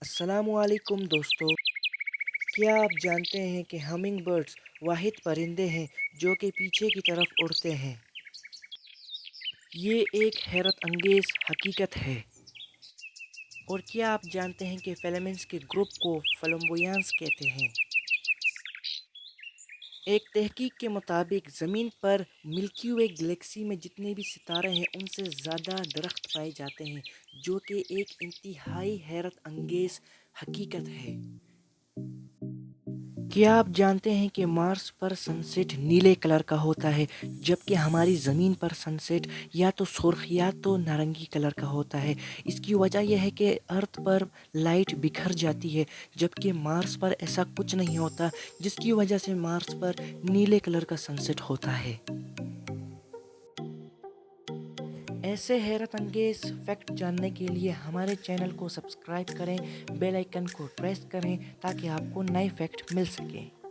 अस्सलाम वालेकुम दोस्तों। क्या आप जानते हैं कि हमिंग बर्ड्स वाहिद परिंदे हैं जो कि पीछे की तरफ उड़ते हैं। ये एक हैरत अंगेज़ हकीकत है। और क्या आप जानते हैं कि फिलामेंट्स के ग्रुप को फ्लम्बोयांस कहते हैं। एक तहकीक के मुताबिक ज़मीन पर मिल्की वे गैलेक्सी में जितने भी सितारे हैं उनसे ज़्यादा दरख्त पाए जाते हैं, जो कि एक इंतहाई हैरत अंगेज़ हकीकत है। क्या आप जानते हैं कि मार्स पर सनसेट नीले कलर का होता है, जबकि हमारी ज़मीन पर सनसेट या तो सुर्ख या तो नारंगी कलर का होता है। इसकी वजह यह है कि अर्थ पर लाइट बिखर जाती है, जबकि मार्स पर ऐसा कुछ नहीं होता, जिसकी वजह से मार्स पर नीले कलर का सनसेट होता है। ऐसे हैरत अंगेज फैक्ट जानने के लिए हमारे चैनल को सब्सक्राइब करें, बेल आइकन को प्रेस करें ताकि आपको नए फैक्ट मिल सकें।